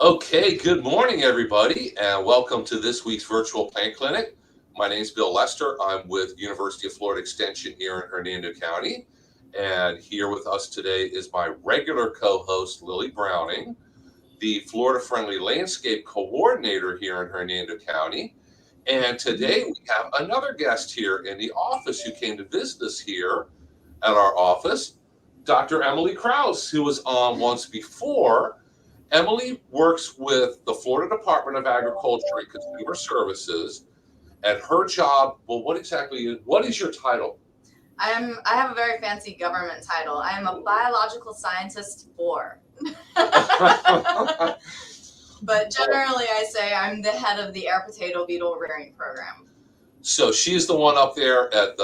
Okay, good morning, everybody, and welcome to this week's virtual plant clinic. My name is Bill Lester. I'm with University of Florida Extension here in Hernando County, and here with us today is my regular co-host, Lily Browning, the Florida-friendly landscape coordinator here in Hernando County. And today we have another guest here in the office who came to visit us here at our office, Dr. Emily Krauss, who was on once before. Emily works with the Florida Department of Agriculture and Consumer Services, and her job, well, what is your title? I have a very fancy government title. I am a biological scientist 4. But generally I say I'm the head of the air potato beetle rearing program. So she's the one up there at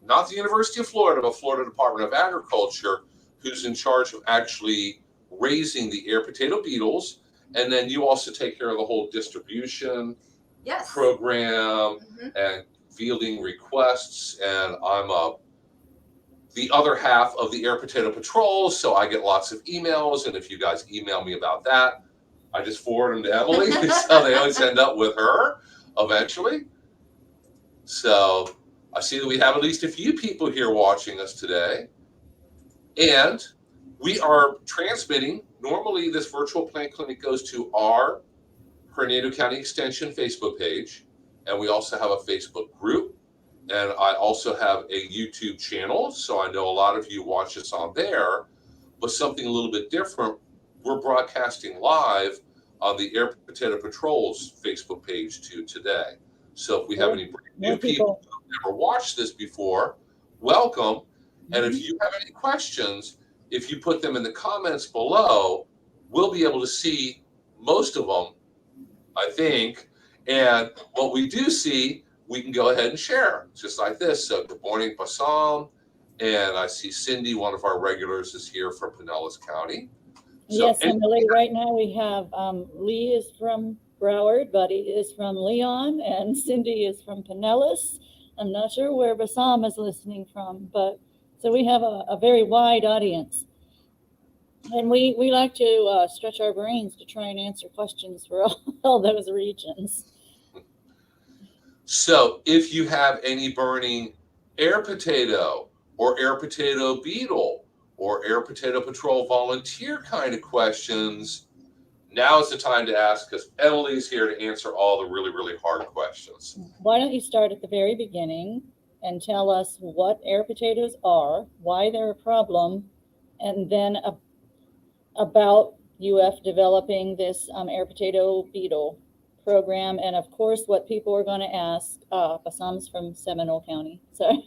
not the University of Florida, but Florida Department of Agriculture, who's in charge of actually raising the air potato beetles, and then you also take care of the whole distribution program and fielding requests. And I'm the other half of the air potato patrol, so I get lots of emails, and if you guys email me about that, I just forward them to Emily, so they always end up with her eventually. So I see that we have at least a few people here watching us today, and we are transmitting. Normally, this virtual plant clinic goes to our Hernando County Extension Facebook page, and we also have a Facebook group, and I also have a YouTube channel, so I know a lot of you watch us on there. But something a little bit different, we're broadcasting live on the Air Potato Patrol's Facebook page too today. So if we have any new people who've never watched this before, welcome. And if you have any questions, if you put them in the comments below, we'll be able to see most of them, I think. And what we do see, we can go ahead and share, just like this. So good morning, Bassam. And I see Cindy, one of our regulars, is here from Pinellas County. So, yes, Emily, right now we have Lee is from Broward, Buddy is from Leon, and Cindy is from Pinellas. I'm not sure where Bassam is listening from, but so we have a very wide audience. And we like to stretch our brains to try and answer questions for all those regions. So if you have any burning air potato or air potato beetle or air potato patrol volunteer kind of questions, now is the time to ask, because Emily's here to answer all the really, really hard questions. Why don't you start at the very beginning and tell us what air potatoes are, why they're a problem, and then about UF developing this air potato beetle program, and of course what people are going to ask. Bassam's from Seminole County, so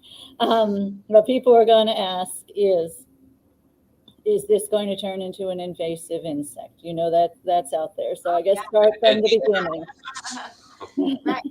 what people are going to ask is this going to turn into an invasive insect? You know that's out there, so I guess start from the beginning. Right.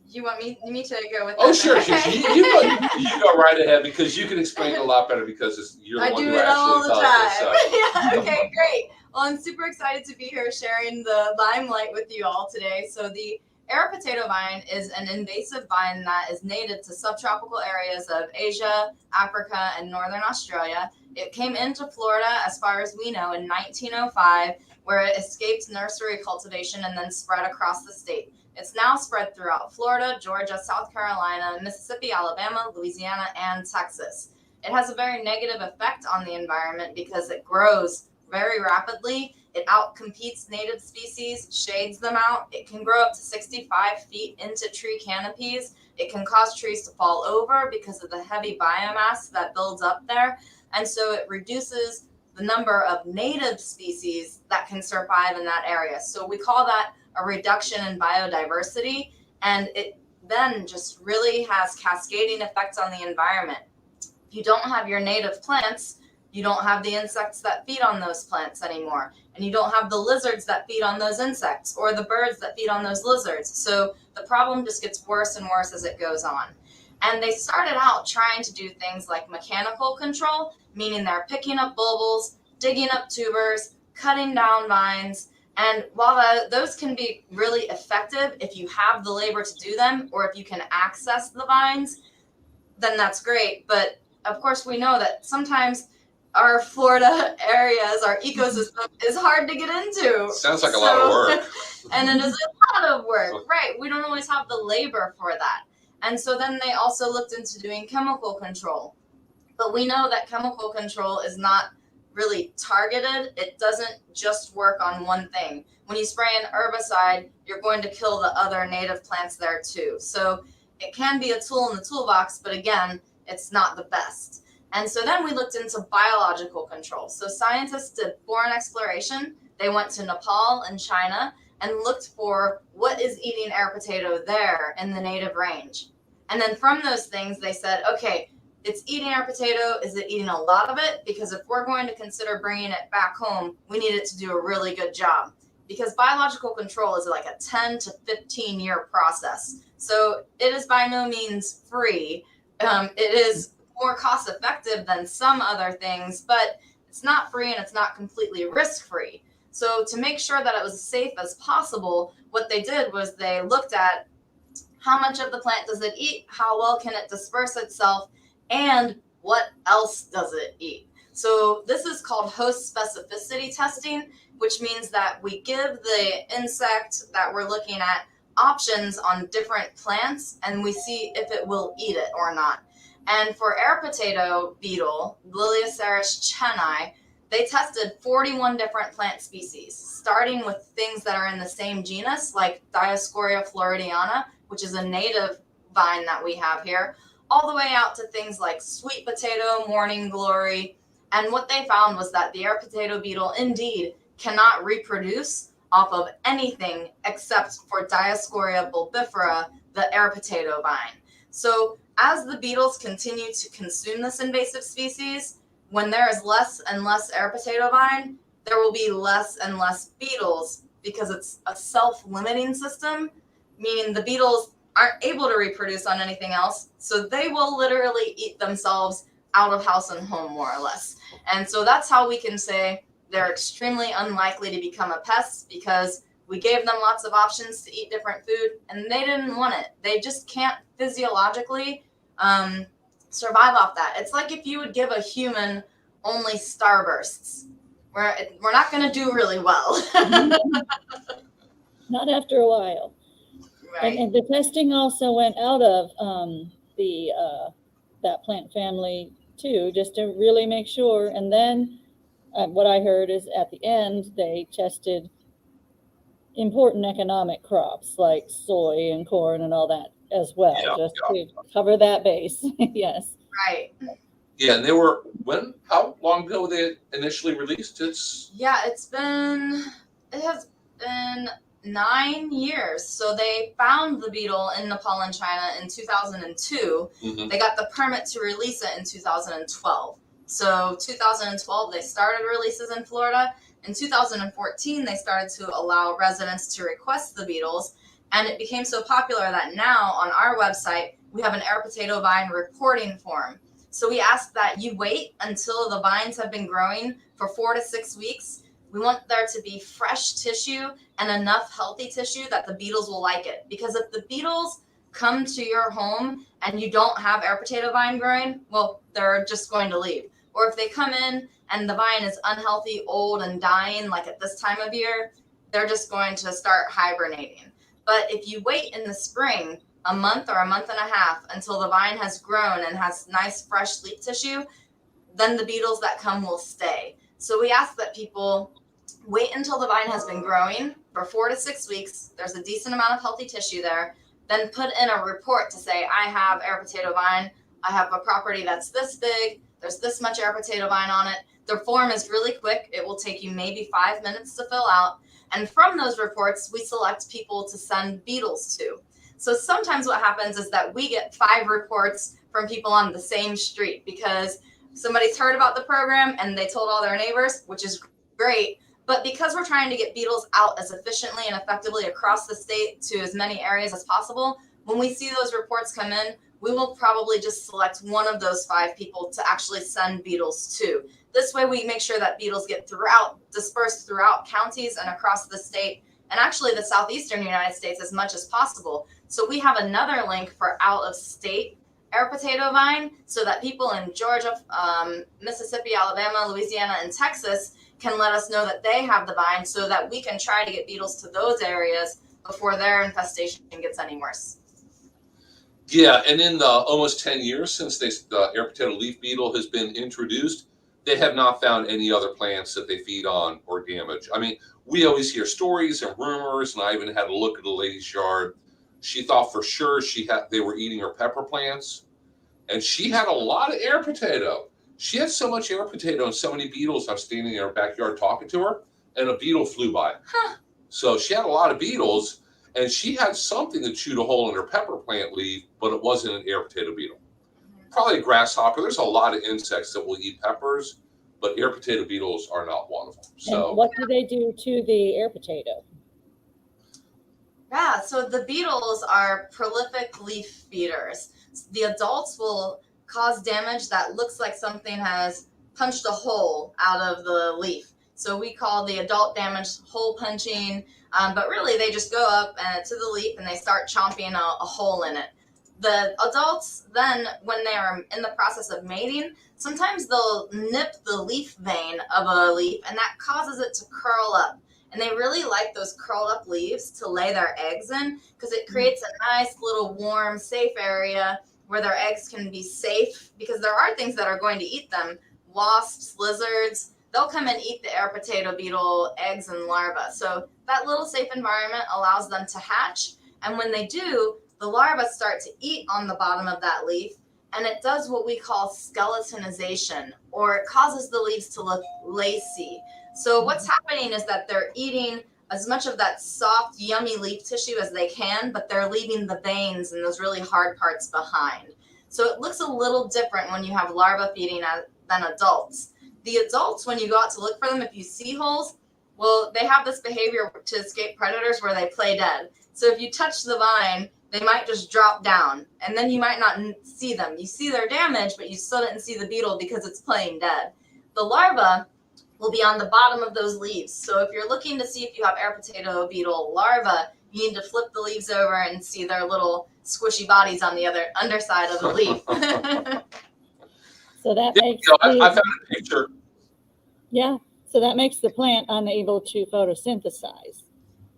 You want me to go with that? Oh, sure. You go right ahead, because you can explain it a lot better, because you're the one who actually does it. So. Yeah, okay, great. Well, I'm super excited to be here sharing the limelight with you all today. So the air potato vine is an invasive vine that is native to subtropical areas of Asia, Africa, and northern Australia. It came into Florida, as far as we know, in 1905, where it escaped nursery cultivation and then spread across the state. It's now spread throughout Florida, Georgia, South Carolina, Mississippi, Alabama, Louisiana, and Texas. It has a very negative effect on the environment because it grows very rapidly. It outcompetes native species, shades them out. It can grow up to 65 feet into tree canopies. It can cause trees to fall over because of the heavy biomass that builds up there. And so it reduces the number of native species that can survive in that area. So we call that a reduction in biodiversity, and it then just really has cascading effects on the environment. If you don't have your native plants, you don't have the insects that feed on those plants anymore, and you don't have the lizards that feed on those insects or the birds that feed on those lizards. So the problem just gets worse and worse as it goes on. And they started out trying to do things like mechanical control, meaning they're picking up bulbils, digging up tubers, cutting down vines. And while those can be really effective if you have the labor to do them, or if you can access the vines, then that's great. But of course, we know that sometimes our Florida areas, our ecosystem is hard to get into. Sounds like a lot of work. And it is a lot of work, right? We don't always have the labor for that. And so then they also looked into doing chemical control. But we know that chemical control is not really targeted. It doesn't just work on one thing. When you spray an herbicide, you're going to kill the other native plants there too. So it can be a tool in the toolbox, but again, it's not the best. And so then we looked into biological control. So scientists did foreign exploration. They went to Nepal and China and looked for what is eating air potato there in the native range. And then from those things, they said, okay, it's eating air potato. Is it eating a lot of it? Because if we're going to consider bringing it back home, we need it to do a really good job. Because biological control is like a 10 to 15 year process. So it is by no means free. It is more cost effective than some other things, but it's not free and it's not completely risk free. So to make sure that it was as safe as possible, what they did was they looked at how much of the plant does it eat, how well can it disperse itself, and what else does it eat. So this is called host specificity testing, which means that we give the insect that we're looking at options on different plants and we see if it will eat it or not. And for air potato beetle, Liliaceris cheni, they tested 41 different plant species, starting with things that are in the same genus, like Diascoria floridiana, which is a native vine that we have here, all the way out to things like sweet potato, morning glory. And what they found was that the air potato beetle indeed cannot reproduce off of anything except for Diascoria bulbifera, the air potato vine. So as the beetles continue to consume this invasive species, when there is less and less air potato vine, there will be less and less beetles because it's a self-limiting system, meaning the beetles aren't able to reproduce on anything else. So they will literally eat themselves out of house and home, more or less. And so that's how we can say they're extremely unlikely to become a pest, because we gave them lots of options to eat different food and they didn't want it. They just can't physiologically survive off that. It's like if you would give a human only starbursts. We're not going to do really well. Not after a while. Right. And the testing also went out of that plant family too, just to really make sure. And then what I heard is at the end, they tested important economic crops like soy and corn and all that as well, to cover that base. Yes. Right. Yeah, and how long ago were they initially released? It has been 9 years. So they found the beetle in Nepal and China in 2002. Mm-hmm. They got the permit to release it in 2012. So 2012, they started releases in Florida. In 2014, they started to allow residents to request the beetles. And it became so popular that now on our website, we have an air potato vine reporting form. So we ask that you wait until the vines have been growing for 4 to 6 weeks. We want there to be fresh tissue and enough healthy tissue that the beetles will like it. Because if the beetles come to your home and you don't have air potato vine growing, well, they're just going to leave. Or if they come in and the vine is unhealthy, old, and dying, like at this time of year, they're just going to start hibernating. But if you wait in the spring, a month or a month and a half until the vine has grown and has nice fresh leaf tissue, then the beetles that come will stay. So we ask that people wait until the vine has been growing for 4 to 6 weeks. There's a decent amount of healthy tissue there. Then put in a report to say, I have air potato vine. I have a property that's this big. There's this much air potato vine on it. The form is really quick. It will take you maybe 5 minutes to fill out. And from those reports, we select people to send beetles to. So sometimes what happens is that we get 5 reports from people on the same street because somebody's heard about the program and they told all their neighbors, which is great. But because we're trying to get beetles out as efficiently and effectively across the state to as many areas as possible, when we see those reports come in, we will probably just select one of those 5 people to actually send beetles to. This way we make sure that beetles get dispersed throughout counties and across the state, and actually the southeastern United States as much as possible. So we have another link for out-of-state air potato vine so that people in Georgia, Mississippi, Alabama, Louisiana, and Texas can let us know that they have the vine so that we can try to get beetles to those areas before their infestation gets any worse. Yeah, and in the almost 10 years since the air potato leaf beetle has been introduced, they have not found any other plants that they feed on or damage. I mean, we always hear stories and rumors, and I even had a look at a lady's yard. She thought for sure they were eating her pepper plants, and she had a lot of air potato. She had so much air potato and so many beetles. I was standing in her backyard talking to her, and a beetle flew by. Huh. So she had a lot of beetles, and she had something that chewed a hole in her pepper plant leaf, but it wasn't an air potato beetle. Probably a grasshopper. There's a lot of insects that will eat peppers, but air potato beetles are not one of them. So, and what do they do to the air potato? Yeah, so the beetles are prolific leaf feeders. The adults will cause damage that looks like something has punched a hole out of the leaf. So we call the adult damage hole punching, but really they just go up to the leaf and they start chomping a hole in it. The adults then, when they are in the process of mating, sometimes they'll nip the leaf vein of a leaf, and that causes it to curl up. And they really like those curled up leaves to lay their eggs in because it creates a nice little warm, safe area where their eggs can be safe, because there are things that are going to eat them. Wasps, lizards, they'll come and eat the air potato beetle eggs and larvae. So that little safe environment allows them to hatch. And when they do, the larvae start to eat on the bottom of that leaf, and it does what we call skeletonization, or it causes the leaves to look lacy. So what's happening is that they're eating as much of that soft, yummy leaf tissue as they can, but they're leaving the veins and those really hard parts behind. So it looks a little different when you have larvae feeding than adults. The adults, when you go out to look for them, if you see holes, well, they have this behavior to escape predators where they play dead. So if you touch the vine, they might just drop down, and then you might not see them. You see their damage, but you still didn't see the beetle because it's playing dead. The larvae will be on the bottom of those leaves. So if you're looking to see if you have air potato beetle larvae, you need to flip the leaves over and see their little squishy bodies on the other underside of the leaf. So that makes I found a picture. Yeah, so that makes the plant unable to photosynthesize.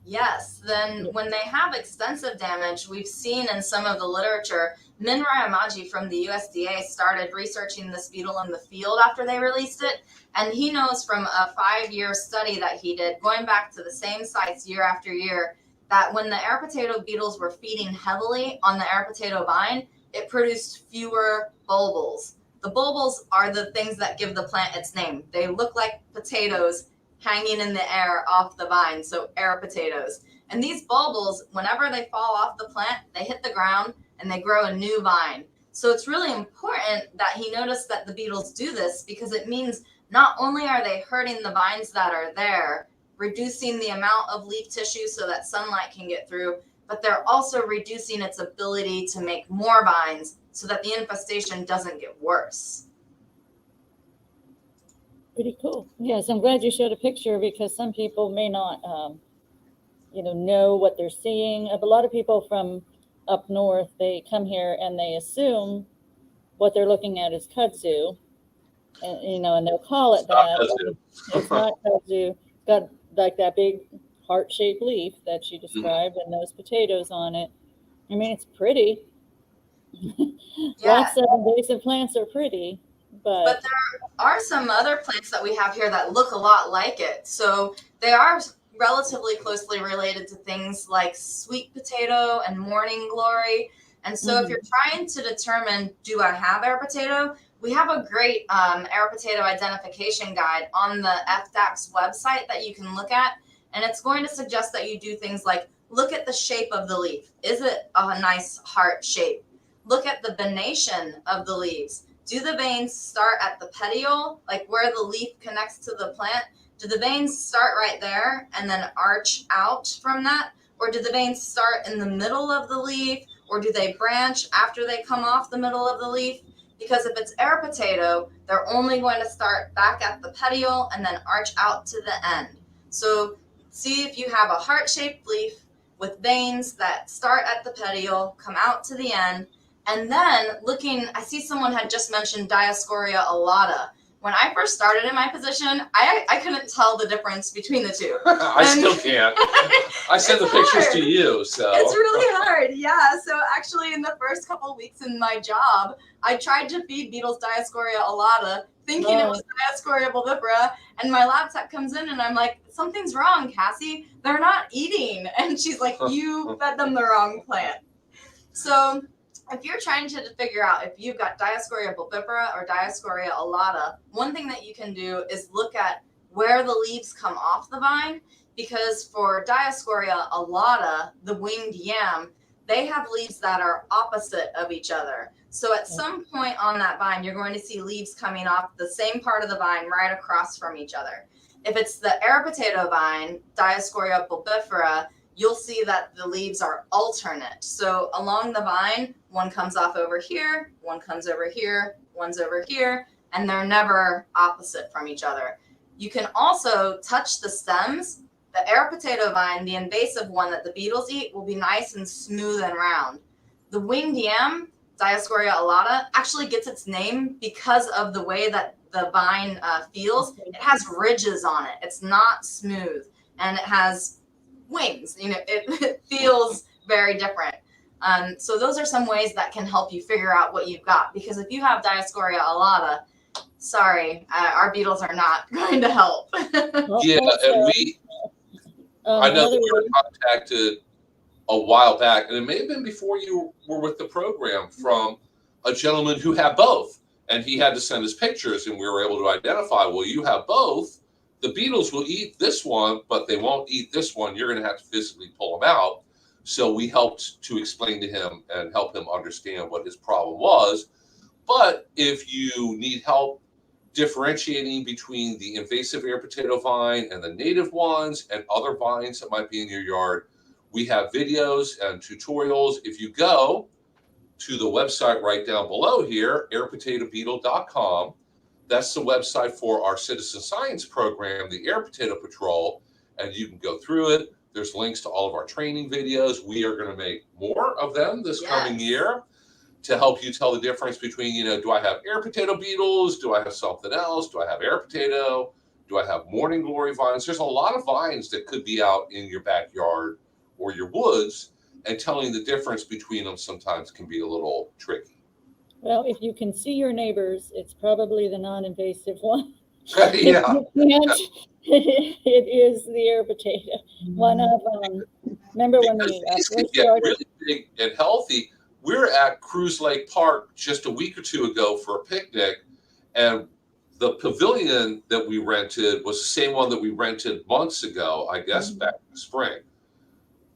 Yes, then when they have extensive damage, we've seen in some of the literature, Min Ryamaji from the USDA started researching this beetle in the field after they released it. And he knows from a 5-year study that he did, going back to the same sites year after year, that when the air potato beetles were feeding heavily on the air potato vine, it produced fewer bulbils. The bulbils are the things that give the plant its name. They look like potatoes hanging in the air off the vine, so air potatoes. And these bulbils, whenever they fall off the plant, they hit the ground and they grow a new vine. So it's really important that he noticed that the beetles do this, because it means not only are they hurting the vines that are there, reducing the amount of leaf tissue so that sunlight can get through, but they're also reducing its ability to make more vines so that the infestation doesn't get worse. Pretty cool. Yes, I'm glad you showed a picture, because some people may not, know what they're seeing. A lot of people from up north, they come here and they assume what they're looking at is kudzu, and and they'll call it that. It's not kudzu. It's got like that big heart-shaped leaf that you described, and those potatoes on it. I mean, it's pretty. Lots of invasive plants are pretty, but there are some other plants that we have here that look a lot like it. So they are relatively closely related to things like sweet potato and morning glory. And so if you're trying to determine, do I have air potato, we have a great air potato identification guide on the FDAC's website that you can look at. And it's going to suggest that you do things like look at the shape of the leaf. Is it a nice heart shape? Look at the venation of the leaves. Do the veins start at the petiole, like where the leaf connects to the plant? Do the veins start right there and then arch out from that? Or do the veins start in the middle of the leaf? Or do they branch after they come off the middle of the leaf? Because if it's air potato, they're only going to start back at the petiole and then arch out to the end. So see if you have a heart-shaped leaf with veins that start at the petiole, come out to the end, And then I see someone had just mentioned Diascoria alata. When I first started in my position, I couldn't tell the difference between the two. I still can't. I send the pictures to you, so. It's really hard, yeah. So actually in the first couple weeks in my job, I tried to feed beetles Diascoria alata, thinking it was Diascoria bulbifera, and my lab tech comes in and I'm like, something's wrong, Cassie. They're not eating. And she's like, you fed them the wrong plant. So if you're trying to figure out if you've got Diascoria bulbifera or Diascoria alata, one thing that you can do is look at where the leaves come off the vine, because for Diascoria alata, the winged yam, they have leaves that are opposite of each other. So at some point on that vine, you're going to see leaves coming off the same part of the vine right across from each other. If it's the air potato vine, Diascoria bulbifera, you'll see that the leaves are alternate. So along the vine, one comes off over here, one comes over here, one's over here, and they're never opposite from each other. You can also touch the stems. The air potato vine, the invasive one that the beetles eat, will be nice and smooth and round. The winged yam, Diascoria alata, actually gets its name because of the way that the vine feels. It has ridges on it. It's not smooth, and it has wings. It feels very different. So those are some ways that can help you figure out what you've got. Because if you have Diascoria alata, sorry, our beetles are not going to help. Yeah, and I know that we were contacted a while back, and it may have been before you were with the program, from a gentleman who had both. And he had to send us pictures, and we were able to identify, well, you have both. The beetles will eat this one, but they won't eat this one. You're going to have to physically pull them out. So we helped to explain to him and help him understand what his problem was. But if you need help differentiating between the invasive air potato vine and the native ones and other vines that might be in your yard, we have videos and tutorials. If you go to the website right down below here, airpotatobeetle.com, that's the website for our citizen science program, the Air Potato Patrol, and you can go through it. There's links to all of our training videos. We are going to make more of them this coming year to help you tell the difference between, do I have air potato beetles? Do I have something else? Do I have air potato? Do I have morning glory vines? There's a lot of vines that could be out in your backyard or your woods, and telling the difference between them sometimes can be a little tricky. Well, if you can see your neighbors, it's probably the non-invasive one. Yeah. It is the air potato. One of remember when we these first get started? really big and healthy. We were at Cruise Lake Park just a week or two ago for a picnic, and the pavilion that we rented was the same one that we rented months ago, I guess, back in the spring.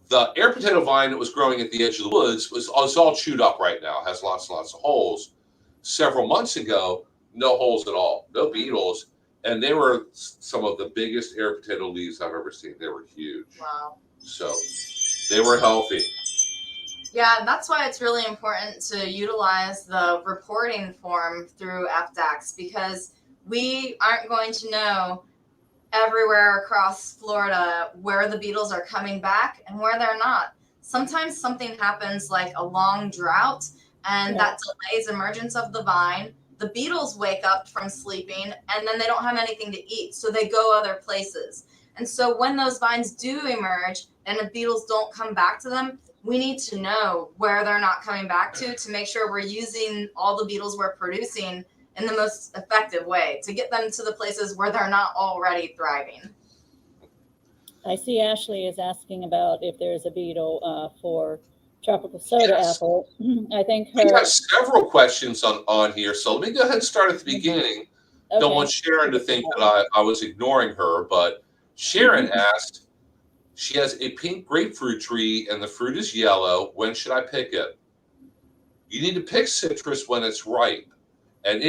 The air potato vine that was growing at the edge of the woods was all chewed up right now, has lots and lots of holes. Several months ago, no holes at all, no beetles, and they were some of the biggest air potato leaves I've ever seen. They were huge. Wow. So they were healthy. Yeah, that's why it's really important to utilize the reporting form through FDAX, because we aren't going to know everywhere across Florida where the beetles are coming back and where they're not. Sometimes something happens like a long drought, and that delays emergence of the vine. The beetles wake up from sleeping, and then they don't have anything to eat, so they go other places. And so when those vines do emerge and the beetles don't come back to them, we need to know where they're not coming back to make sure we're using all the beetles we're producing in the most effective way to get them to the places where they're not already thriving. I see Ashley is asking about if there's a beetle for tropical soda apple. I think we got several questions on here, so let me go ahead and start at the beginning. Okay. Don't want Sharon to think that I was ignoring her, but Sharon asked, she has a pink grapefruit tree and the fruit is yellow. When should I pick it? You need to pick citrus when it's ripe. And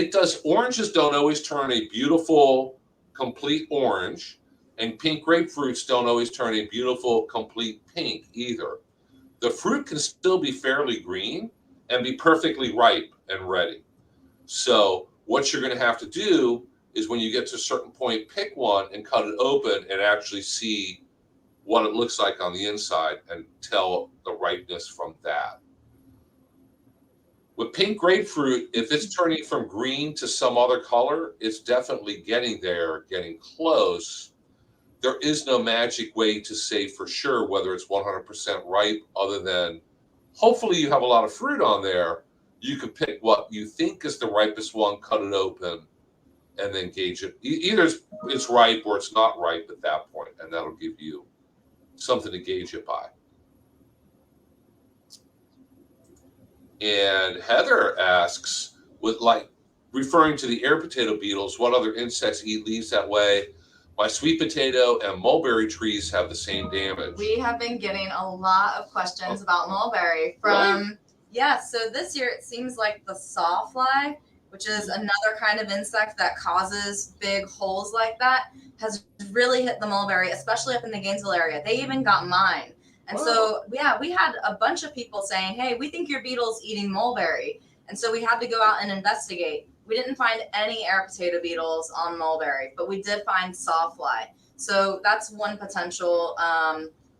oranges don't always turn a beautiful, complete orange, and pink grapefruits don't always turn a beautiful, complete pink either. The fruit can still be fairly green and be perfectly ripe and ready. So what you're going to have to do is when you get to a certain point, pick one and cut it open and actually see what it looks like on the inside and tell the ripeness from that. With pink grapefruit, if it's turning from green to some other color, it's definitely getting there, getting close. There is no magic way to say for sure whether it's 100% ripe, other than hopefully you have a lot of fruit on there. You can pick what you think is the ripest one, cut it open, and then gauge it. Either it's ripe or it's not ripe at that point, and that'll give you something to gauge it by. And Heather asks, with like referring to the air potato beetles, what other insects eat leaves that way? My sweet potato and mulberry trees have the same damage. We have been getting a lot of questions about mulberry Really? Yeah, so this year it seems like the sawfly, which is another kind of insect that causes big holes like that, has really hit the mulberry, especially up in the Gainesville area. They even got mine. And so, yeah, we had a bunch of people saying, hey, we think your beetle's eating mulberry. And so we had to go out and investigate. We didn't find any air potato beetles on mulberry, but we did find sawfly. So that's one potential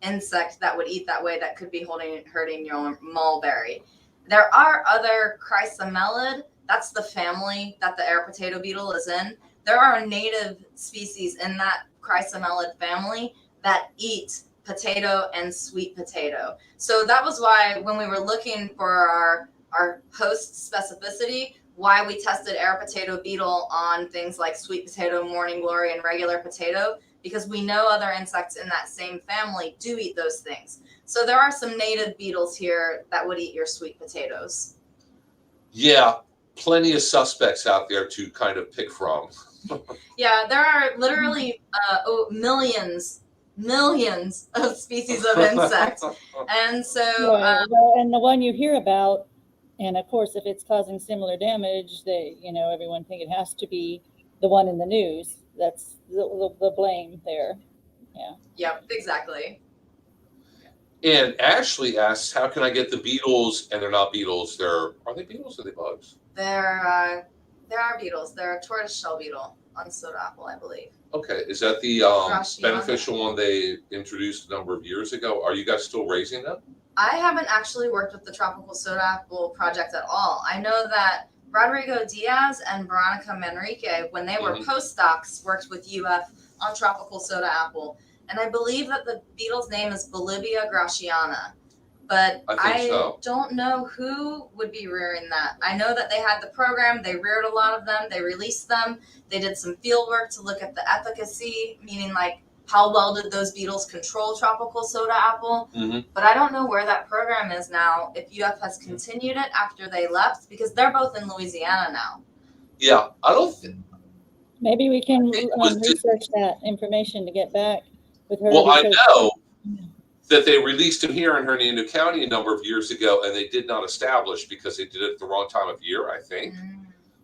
insect that would eat that way that could be hurting your mulberry. There are other chrysomelid. That's the family that the air potato beetle is in. There are native species in that chrysomelid family that eat potato and sweet potato. So that was why when we were looking for our host specificity, why we tested air potato beetle on things like sweet potato, morning glory, and regular potato, because we know other insects in that same family do eat those things. So there are some native beetles here that would eat your sweet potatoes. Yeah, plenty of suspects out there to kind of pick from. Yeah, there are literally millions of species of insects. And so well, and the one you hear about, and of course if it's causing similar damage, they, you know, everyone think it has to be the one in the news. That's the blame there. Yeah. Yep, exactly. And Ashley asks, how can I get the beetles? And they're not beetles. Are they beetles or are they bugs? There are beetles. They're a tortoiseshell beetle on soda apple, I believe. Okay, is that the beneficial one they introduced a number of years ago? Are you guys still raising them? I haven't actually worked with the Tropical Soda Apple project at all. I know that Rodrigo Diaz and Veronica Manrique, when they were postdocs, worked with UF on Tropical Soda Apple. And I believe that the beetle's name is Bolivia graciana. But I don't know who would be rearing that. I know that they had the program. They reared a lot of them. They released them. They did some field work to look at the efficacy, meaning like how well did those beetles control tropical soda apple. But I don't know where that program is now, if UF has continued it after they left, because they're both in Louisiana now. Yeah, I don't think. Maybe we can research that information to get back with her. Well, I know that they released him here in Hernando County a number of years ago, and they did not establish because they did it at the wrong time of year, I think.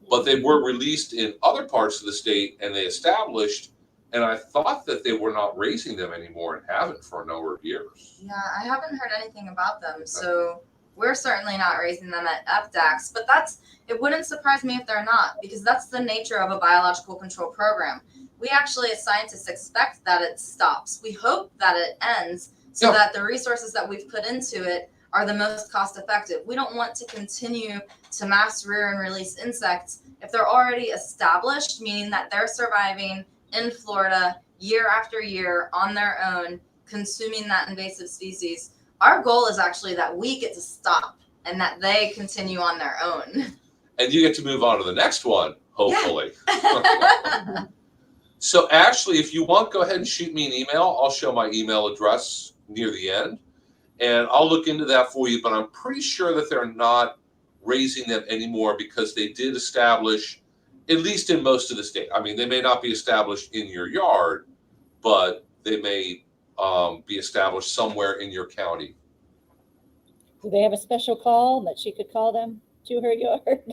But they were released in other parts of the state, and they established, and I thought that they were not raising them anymore and haven't for a number of years. Yeah, I haven't heard anything about them, so we're certainly not raising them at FDAX, but it wouldn't surprise me if they're not, because that's the nature of a biological control program. We actually, as scientists, expect that it stops. We hope that it ends, so that the resources that we've put into it are the most cost effective. We don't want to continue to mass rear and release insects if they're already established, meaning that they're surviving in Florida year after year on their own, consuming that invasive species. Our goal is actually that we get to stop and that they continue on their own. And you get to move on to the next one, hopefully. Yeah. So Ashley, if you want, go ahead and shoot me an email. I'll show my email address near the end, and I'll look into that for you. But I'm pretty sure that they're not raising them anymore because they did establish, at least in most of the state. I mean, they may not be established in your yard, but they may be established somewhere in your county. Do they have a special call that she could call them to her yard?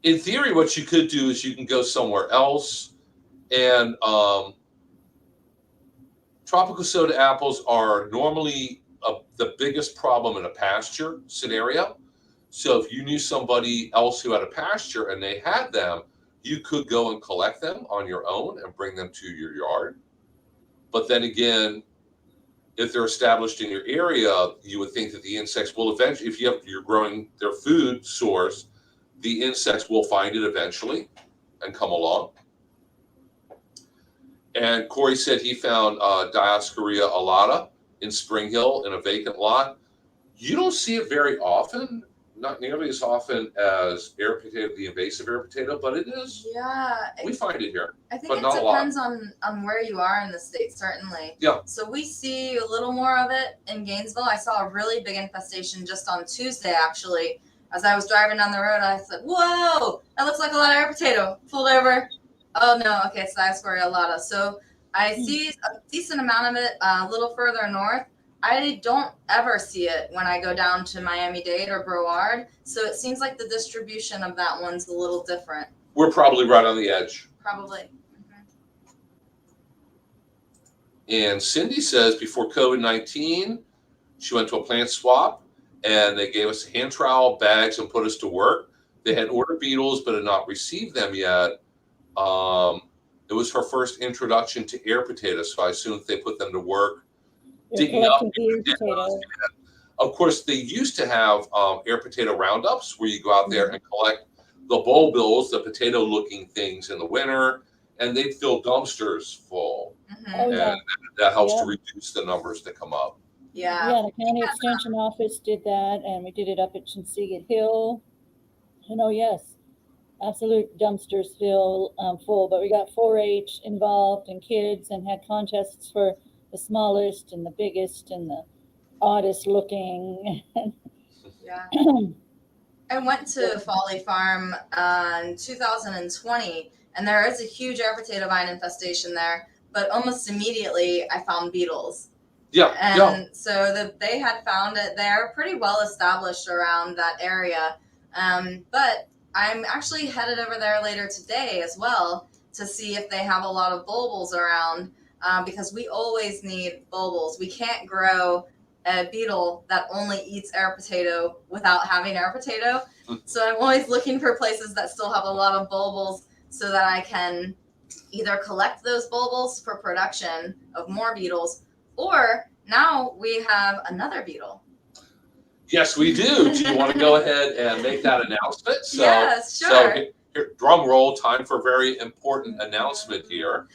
In theory, what you could do is you can go somewhere else, and tropical soda apples are normally the biggest problem in a pasture scenario. So if you knew somebody else who had a pasture and they had them, you could go and collect them on your own and bring them to your yard. But then again, if they're established in your area, you would think that the insects will eventually, if you're growing their food source, the insects will find it eventually and come along. And Corey said he found Diascoria alata in Spring Hill in a vacant lot. You don't see it very often, not nearly as often as air potato, the invasive air potato, but it is. Yeah. We find it here. I think but it not depends on where you are in the state, certainly. Yeah. So we see a little more of it in Gainesville. I saw a really big infestation just on Tuesday, actually. As I was driving down the road, I said, whoa, that looks like a lot of air potato. Pulled over. Oh, no, okay, it's Diascoria alata. So I see a decent amount of it a little further north. I don't ever see it when I go down to Miami-Dade or Broward. So it seems like the distribution of that one's a little different. We're probably right on the edge. Probably. And Cindy says before COVID-19, she went to a plant swap and they gave us hand trowel bags and put us to work. They had ordered beetles but had not received them yet. It was her first introduction to air potatoes, so I assume they put them to work. Digging up air potatoes. Of course, they used to have air potato roundups where you go out there and collect the bulbils, the potato-looking things in the winter, and they'd fill dumpsters full. Oh, yeah. And that helps to reduce the numbers that come up. Yeah. Yeah, the county extension office did that, and we did it up at Chinsegat Hill. And oh, yes, absolute dumpsters full, but we got 4-H involved and kids and had contests for the smallest and the biggest and the oddest looking. Yeah. I went to Folly Farm in 2020, and there is a huge air potato vine infestation there, but almost immediately I found beetles. Yeah. And so they had found it there, pretty well established around that area. But I'm actually headed over there later today as well to see if they have a lot of bulbils around, because we always need bulbils. We can't grow a beetle that only eats air potato without having air potato. So I'm always looking for places that still have a lot of bulbils so that I can either collect those bulbils for production of more beetles, or now we have another beetle. Yes, we do. Do you want to go ahead and make that announcement? So, yes, sure. So here, drum roll, time for a very important announcement here.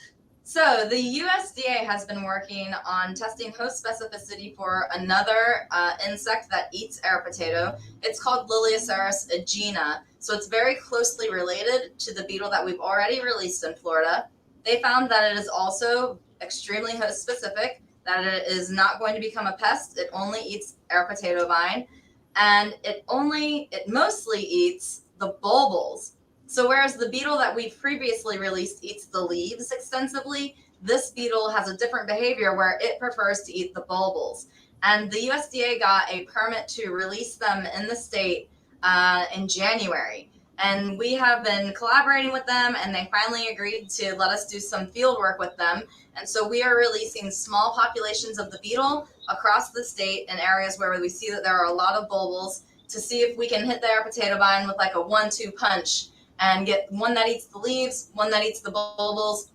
So the USDA has been working on testing host specificity for another insect that eats air potato. It's called Lilioceras aegina. So it's very closely related to the beetle that we've already released in Florida. They found that it is also extremely host specific, that it is not going to become a pest. It only eats air potato vine, and it mostly eats the bulbils. So whereas the beetle that we've previously released eats the leaves extensively, this beetle has a different behavior where it prefers to eat the bulbils. And the USDA got a permit to release them in the state in January. And we have been collaborating with them, and they finally agreed to let us do some field work with them. And so we are releasing small populations of the beetle across the state in areas where we see that there are a lot of bulbils, to see if we can hit the air potato vine with like a 1-2 punch and get one that eats the leaves, one that eats the bulbils.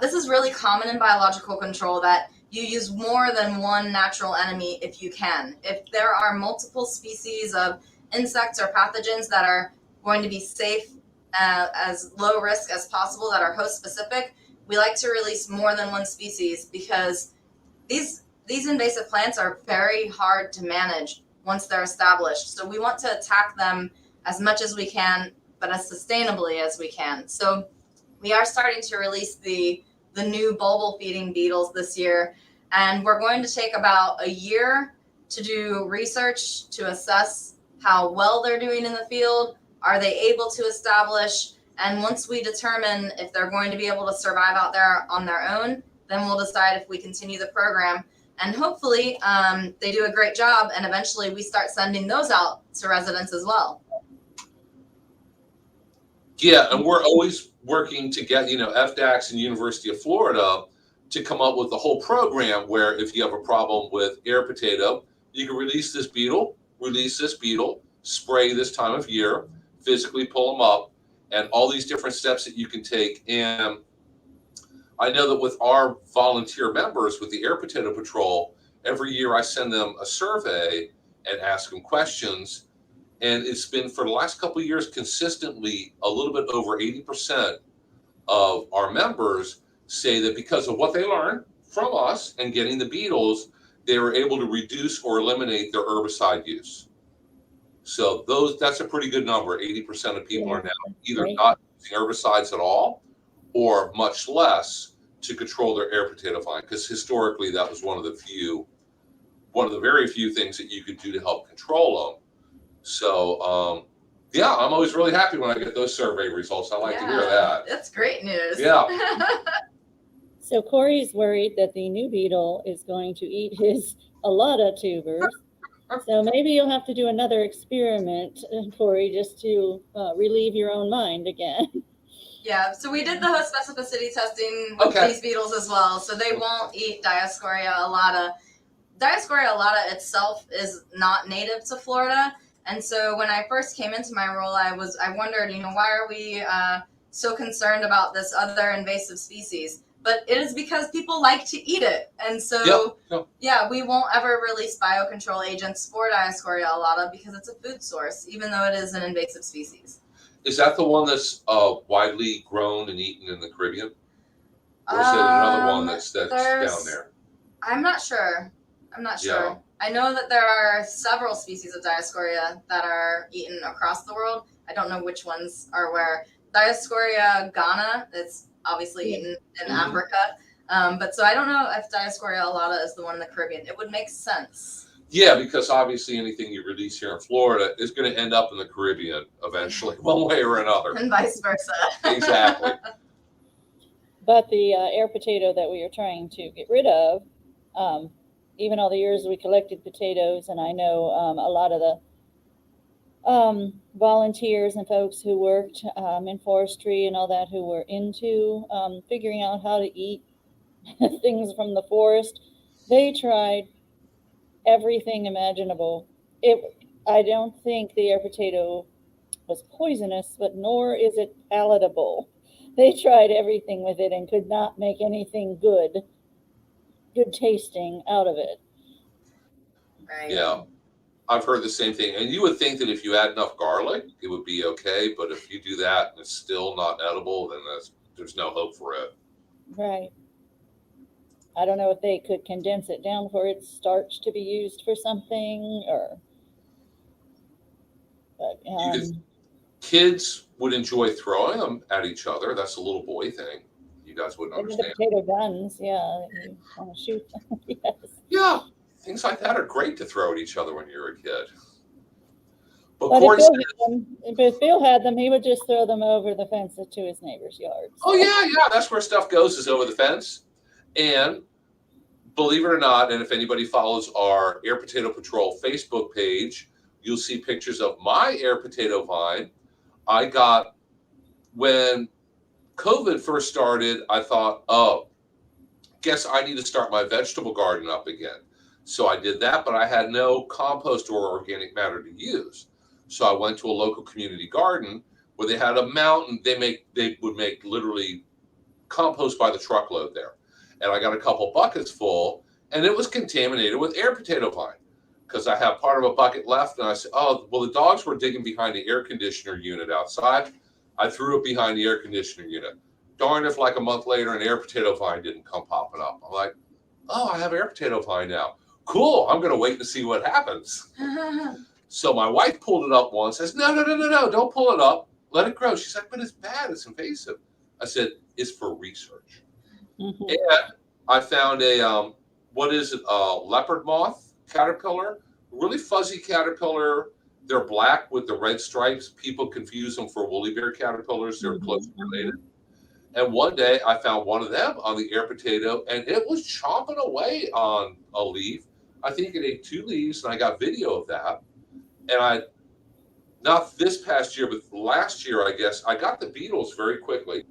This is really common in biological control, that you use more than one natural enemy if you can. If there are multiple species of insects or pathogens that are going to be safe, as low risk as possible, that are host specific, we like to release more than one species, because these invasive plants are very hard to manage once they're established. So we want to attack them as much as we can, but as sustainably as we can. So we are starting to release the new bulbul feeding beetles this year, and we're going to take about a year to do research to assess how well they're doing in the field. Are they able to establish? And once we determine if they're going to be able to survive out there on their own, then we'll decide if we continue the program. And hopefully they do a great job, and eventually we start sending those out to residents as well. Yeah, and we're always working to get, FDACS and University of Florida to come up with a whole program where if you have a problem with air potato, you can release this beetle, spray this time of year, physically pull them up, and all these different steps that you can take. And I know that with our volunteer members with the Air Potato Patrol, every year I send them a survey and ask them questions. And it's been for the last couple of years consistently a little bit over 80% of our members say that because of what they learned from us and getting the beetles, they were able to reduce or eliminate their herbicide use. So that's a pretty good number. 80% of people are now either not using herbicides at all or much less to control their air potato vine, because historically that was one of the very few things that you could do to help control them. So yeah, I'm always really happy when I get those survey results. I like to hear that. That's great news. Yeah. So Corey's worried that the new beetle is going to eat his alata tubers. So maybe you'll have to do another experiment, Corey, just to relieve your own mind again. Yeah, so we did the host specificity testing with these beetles as well. So they won't eat Diascoria alata. Diascoria alata itself is not native to Florida. And so when I first came into my role, I wondered, why are we so concerned about this other invasive species? But it is because people like to eat it. And so, yeah, we won't ever release biocontrol agents for Diascoria alata because it's a food source, even though it is an invasive species. Is that the one that's widely grown and eaten in the Caribbean? Or is it another one that's down there? I'm not sure. Yeah. I know that there are several species of Diascoria that are eaten across the world. I don't know which ones are where. Diascoria Ghana, it's obviously eaten in Africa. But so I don't know if Diascoria alata is the one in the Caribbean. It would make sense. Yeah, because obviously anything you release here in Florida is going to end up in the Caribbean eventually, one way or another. And vice versa. Exactly. But the air potato that we are trying to get rid of, even all the years we collected potatoes, and I know a lot of the volunteers and folks who worked in forestry and all that who were into figuring out how to eat things from the forest, they tried everything imaginable. I don't think the air potato was poisonous, but nor is it palatable. They tried everything with it and could not make anything good tasting out of it. Right. Yeah, I've heard the same thing. And you would think that if you add enough garlic, it would be okay. But if you do that and it's still not edible, then there's no hope for it. Right. I don't know if they could condense it down for its starch to be used for something, but kids would enjoy throwing them at each other. That's a little boy thing. You guys wouldn't understand. Potato guns, yeah. You want to shoot them, yes. Yeah, things like that are great to throw at each other when you're a kid. But if Bill had them, he would just throw them over the fence to his neighbor's yard. So. Oh, yeah. That's where stuff goes, is over the fence. And believe it or not, and if anybody follows our Air Potato Patrol Facebook page, you'll see pictures of my air potato vine. I got, when COVID first started, I thought, guess I need to start my vegetable garden up again. So I did that, but I had no compost or organic matter to use. So I went to a local community garden where they had a mountain. They would make literally compost by the truckload there. And I got a couple buckets full, and it was contaminated with air potato vine because I have part of a bucket left. And I said, the dogs were digging behind the air conditioner unit outside. I threw it behind the air conditioner unit. Darn if like a month later, an air potato vine didn't come popping up. I'm like, I have air potato vine now. Cool. I'm going to wait to see what happens. So my wife pulled it up once, says, no, don't pull it up. Let it grow. She's like, but it's bad. It's invasive. I said, it's for research. Mm-hmm. And I found a, leopard moth caterpillar, really fuzzy caterpillar. They're black with the red stripes. People confuse them for woolly bear caterpillars. They're closely related. And one day I found one of them on the air potato, and it was chomping away on a leaf. I think it ate 2 leaves, and I got video of that. And not this past year, but last year, I guess, I got the beetles very quickly.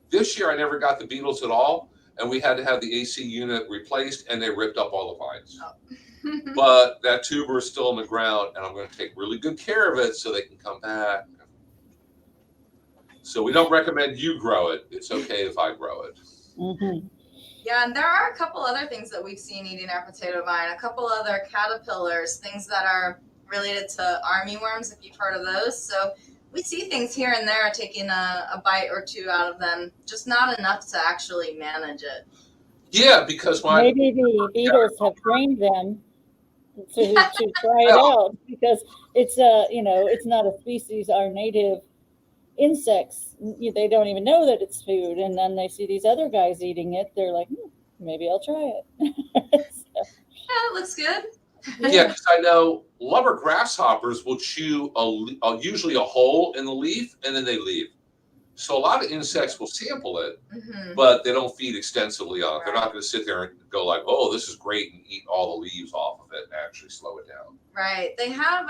This year, I never got the beetles at all, and we had to have the AC unit replaced, and they ripped up all the vines. Oh. But that tuber is still in the ground, and I'm going to take really good care of it so they can come back. So we don't recommend you grow it. It's okay if I grow it. Mm-hmm. Yeah, and there are a couple other things that we've seen eating our potato vine, a couple other caterpillars, things that are related to armyworms, if you've heard of those. So we see things here and there taking a bite or two out of them, just not enough to actually manage it. Yeah, because Maybe the beetles have trained them to try it out, because it's it's not a species. Our native insects, they don't even know that it's food, and then they see these other guys eating it. They're like, maybe I'll try it. Yeah, it looks good. Yeah, because I know lumber grasshoppers will chew usually a hole in the leaf and then they leave. So a lot of insects will sample it, but they don't feed extensively on it. They're not going to sit there and go like, "Oh, this is great," and eat all the leaves off of it and actually slow it down. Right. They have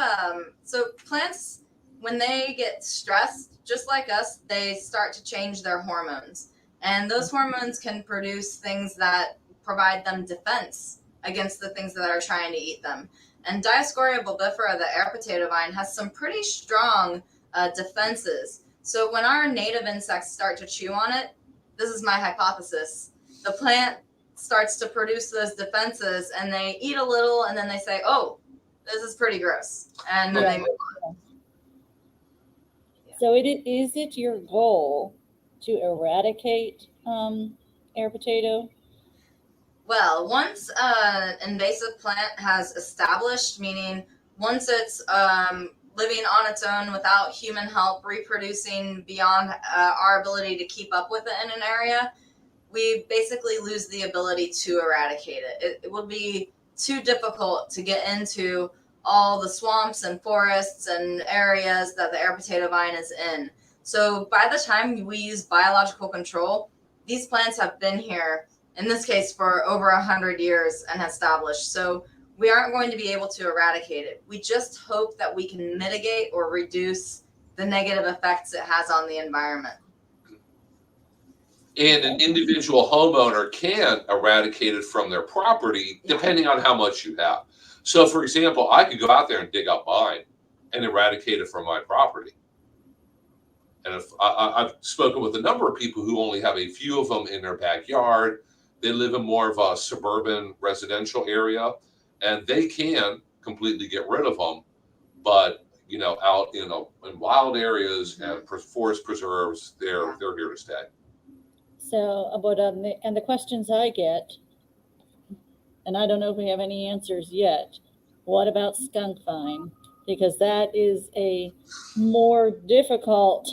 so plants, when they get stressed, just like us, they start to change their hormones, and those hormones can produce things that provide them defense against the things that are trying to eat them. And Diascoria bulbifera, the air potato vine, has some pretty strong defenses. So when our native insects start to chew on it, this is my hypothesis, the plant starts to produce those defenses, and they eat a little, and then they say, "Oh, this is pretty gross," and then they move on. So is it your goal to eradicate air potato? Well, once an invasive plant has established, meaning once it's living on its own without human help, reproducing beyond our ability to keep up with it in an area, we basically lose the ability to eradicate it. It would be too difficult to get into all the swamps and forests and areas that the air potato vine is in. So by the time we use biological control, these plants have been here, in this case, for over 100 years and established. So we aren't going to be able to eradicate it. We just hope that we can mitigate or reduce the negative effects it has on the environment. And an individual homeowner can eradicate it from their property, depending on how much you have. So, for example, I could go out there and dig up mine and eradicate it from my property. And if I've spoken with a number of people who only have a few of them in their backyard, they live in more of a suburban residential area, and they can completely get rid of them. But out in wild areas and forest preserves, they're here to stay. So, but and the questions I get, and I don't know if we have any answers yet. What about skunk vine? Because that is a more difficult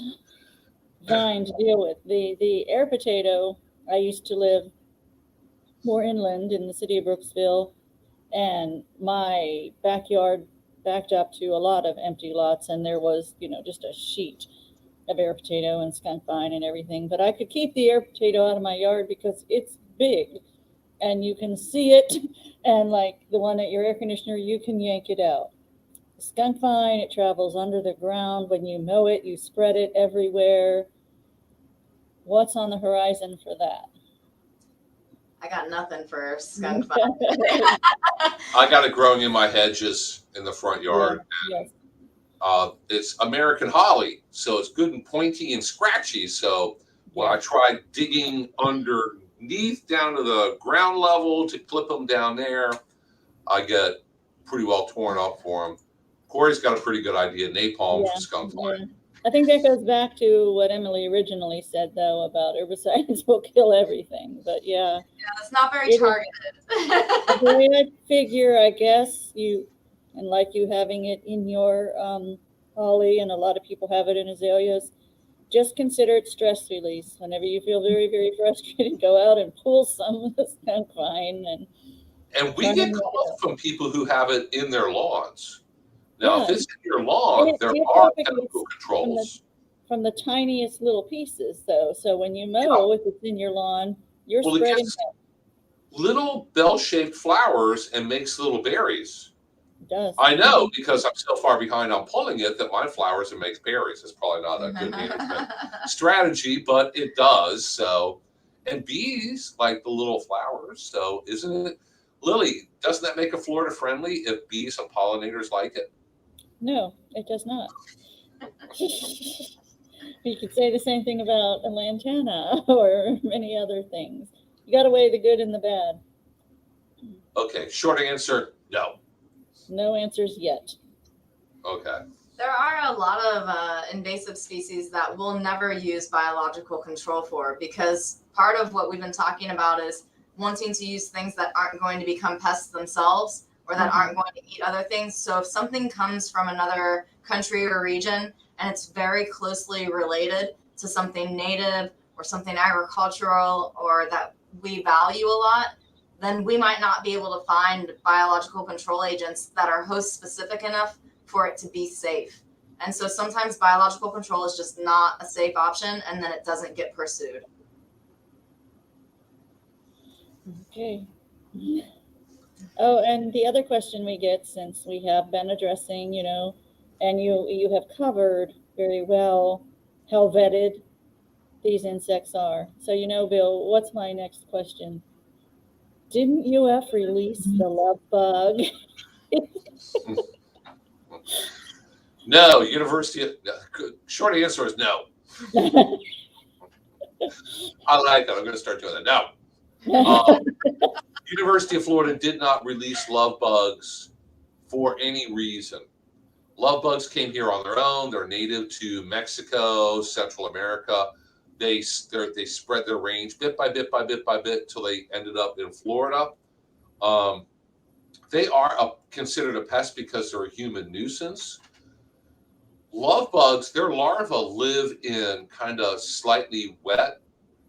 vine to deal with. The air potato, I used to live more inland in the city of Brooksville, and my backyard backed up to a lot of empty lots, and there was, just a sheet of air potato and skunk vine and everything. But I could keep the air potato out of my yard because it's big and you can see it, and like the one at your air conditioner, you can yank it out. The skunk vine, it travels under the ground. When you mow it, you spread it everywhere. What's on the horizon for that? I got nothing for skunk vine. I got it growing in my hedges in the front yard. Yes. It's American holly, so it's good and pointy and scratchy. So when I tried digging underneath down to the ground level to clip them down there, I get pretty well torn up for them. Corey's got a pretty good idea, napalm for skunk vine. Yeah. I think that goes back to what Emily originally said, though, about herbicides will kill everything. But yeah, it's not very targeted. The way I figure, I guess and like you having it in your holly, and a lot of people have it in azaleas, just consider it stress release. Whenever you feel very, very frustrated, go out and pull some of the skunk vine. And we get calls from people who have it in their lawns. Now, if it's in your lawn, there are chemical controls. From the tiniest little pieces, though. So when you mow, if it's in your lawn, you're spreading little bell-shaped flowers and makes little berries. It does. I know, because I'm so far behind on pulling it that mine flowers and makes berries. It's probably not a good management strategy, but it does. So, and bees like the little flowers. So isn't it, Lily, doesn't that make it Florida friendly if bees and pollinators like it? No, it does not. You could say the same thing about a lantana or many other things. You got to weigh the good and the bad. Okay, short answer, no. No answers yet. Okay. There are a lot of invasive species that we'll never use biological control for, because part of what we've been talking about is wanting to use things that aren't going to become pests themselves, or that aren't going to eat other things. So if something comes from another country or region and it's very closely related to something native or something agricultural or that we value a lot, then we might not be able to find biological control agents that are host specific enough for it to be safe. And so sometimes biological control is just not a safe option, and then it doesn't get pursued. Okay. Oh, and the other question we get, since we have been addressing, you know, and you have covered very well how vetted these insects are. So, you know, Bill, what's my next question? Didn't UF release the love bug? No, short answer is no. I like that. I'm going to start doing that. No. University of Florida did not release love bugs for any reason. Love bugs came here on their own. They're native to Mexico, Central America. They spread their range bit by bit till they ended up in Florida. They are considered a pest because they're a human nuisance. Love bugs, their larvae live in kind of slightly wet,